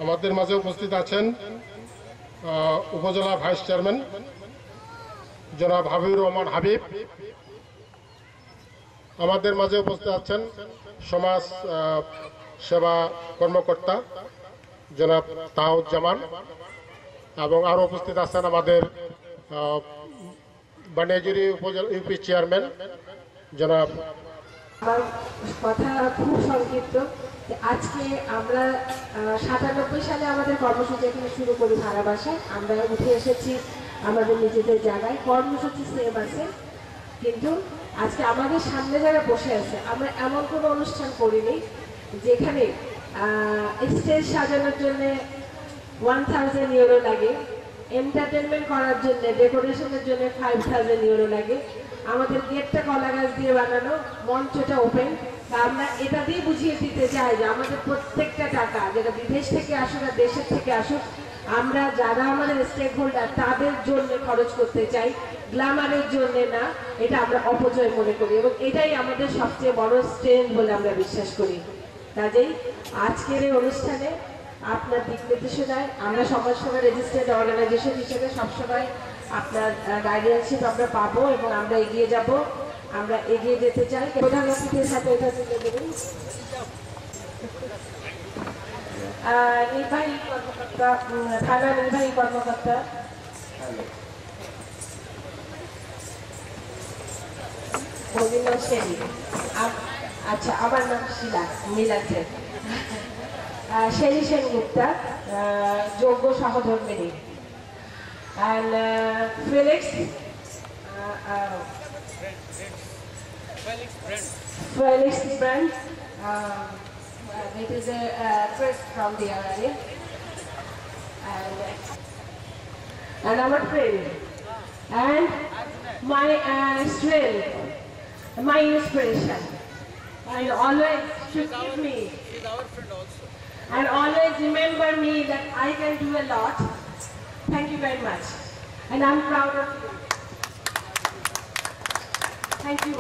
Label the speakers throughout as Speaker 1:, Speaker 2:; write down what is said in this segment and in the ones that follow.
Speaker 1: আমাদের মাঝে উপস্থিত আছেন উপজেলা ভাইস চেয়ারম্যান জনাব হাবিবুর রহমান হাবিব। আমাদের মাঝে উপস্থিত আছেন সমাজ সেবা কর্মকর্তা জনাব তাউজ্জামান এবং আরো উপস্থিত আছেন আমাদের বানিয়াজুরি উপজেলা ইউপি চেয়ারম্যান জনাব।
Speaker 2: আমার কথা খুব সংক্ষিপ্ত। আজকে আমরা 97 সালে আমাদের কর্মসূচি এখানে শুরু করি ভাড়া বাসায়। আমরা উঠে এসেছি আমাদের নিজেদের জায়গায়, কর্মসূচি সেম আছে, কিন্তু আজকে আমাদের সামনে যারা বসে আছে আমরা এমন কোনো অনুষ্ঠান করিনি যেখানে স্টেজ সাজানোর জন্য 1000 ইউরো লাগে, এন্টারটেনমেন্ট করার জন্য ডেকোরেশনের জন্য 5000 ইউরো লাগে, আমাদের গেটটা কলা গাছ দিয়ে বানানো, মঞ্চটা ওপেন। আমরা এটা দিয়ে বুঝিয়ে দিতে চাই যে আমাদের প্রত্যেকটা টাকা, যেটা বিদেশ থেকে আসুক আর দেশের থেকে আসুক, আমরা যারা আমাদের স্টেক হোল্ডার তাদের জন্য খরচ করতে চাই, গ্ল্যামারের জন্য না। এটা আমরা অপচয় মনে করি এবং এটাই আমাদের সবচেয়ে বড় স্ট্রেংথ বলে আমরা বিশ্বাস করি। কাজেই আজকের এই অনুষ্ঠানে আপনার দিক নির্দেশনায় আমরা সমাজসেবা রেজিস্টার্ড অর্গানাইজেশন হিসেবে সবসময় আপনার গাইডেন্সশিপ আমরা পাবো এবং আমরা এগিয়ে যাব, আমরা এগিয়ে যেতে চাই। প্রধান অতিথির সাথে এটা তুলে দেবেন নির্বাহী কর্মকর্তা, থানা নির্বাহী কর্মকর্তা মদিনা সেনী। আচ্ছা, আমার নাম শিলা মিলাছে শেরি সেনগুপ্তা, যোগ্য সহধর্মিনী। And Felix Brand, it is a press from the area, and our friend, and my strength, my inspiration, and always should give me, and always remember me that I can do a lot. Thank you very much, and I'm proud of you. Thank you.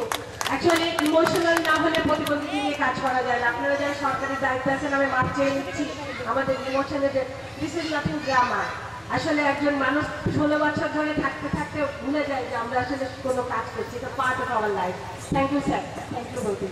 Speaker 2: Actually, emotional না হলে প্রতিবন্ধী নিয়ে কাজ করা যায় না। আপনারা যারা সরকারি দায়িত্বে আছেন, আমি মাপ চেয়ে নিচ্ছি আমাদের ইমোশনে যে দিস ইজ নাথিং ড্রামা। আসলে একজন মানুষ 16 বছর ধরে থাকতে থাকতে ভুলে যায় যে আমরা আসলে কোনো কাজ করছি, এটা part of our life. Thank you sir, thank you বলতে।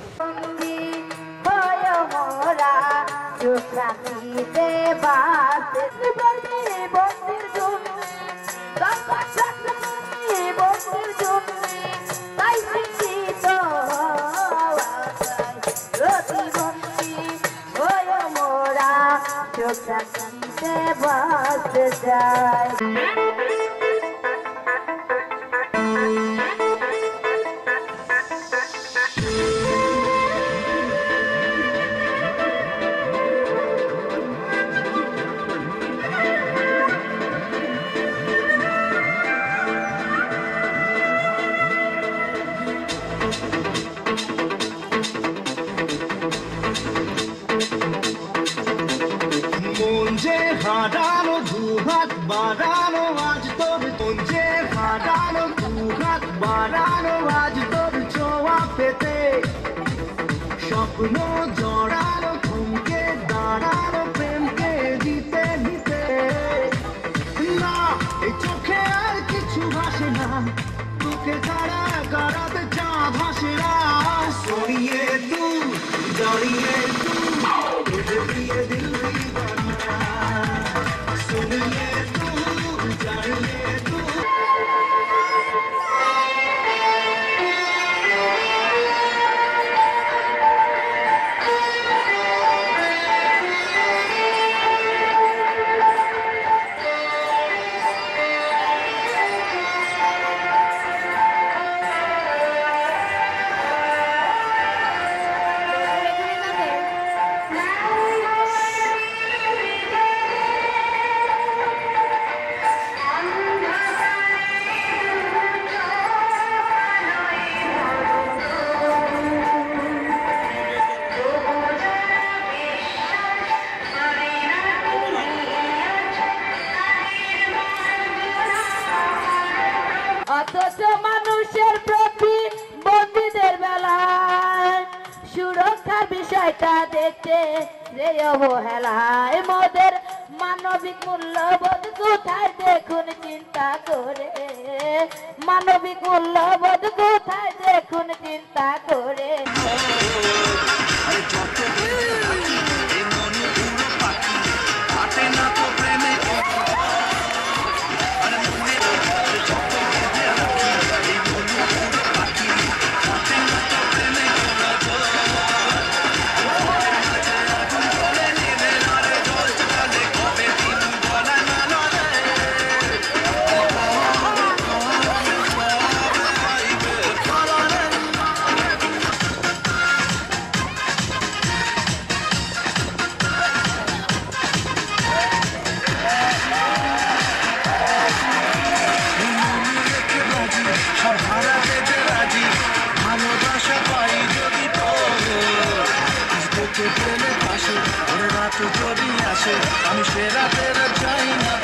Speaker 3: হারানো দুহাত বাড়ানো আজ তোর তুঞ্জে, হারানো দুহাত বাড়ানো আজ তোর ছোঁয়া পেতে, স্বপ্ন জড়ানো থমকে দাঁড়ানো প্রেমকে দিতে দিতে। না, এই চোখে আর কিছু ভাসে না, তোকে ছাড়া গাড়াতে চা ভাসে না। সরিয়ে তু দাঁড়িয়ে তু দিয়ে দিল
Speaker 4: অথচ মানুষের প্রতি বন্দীদের বেলায় সুরক্ষার বিষয়টা দেখতে রে অবহেলায় মোদের মানবিক মূল্যবোধ কোথায় দেখুন চিন্তা করে, মানবিক মূল্যবোধ কোথায় দেখুন চিন্তা করে।
Speaker 3: আমি সেরা তেরা চাই না।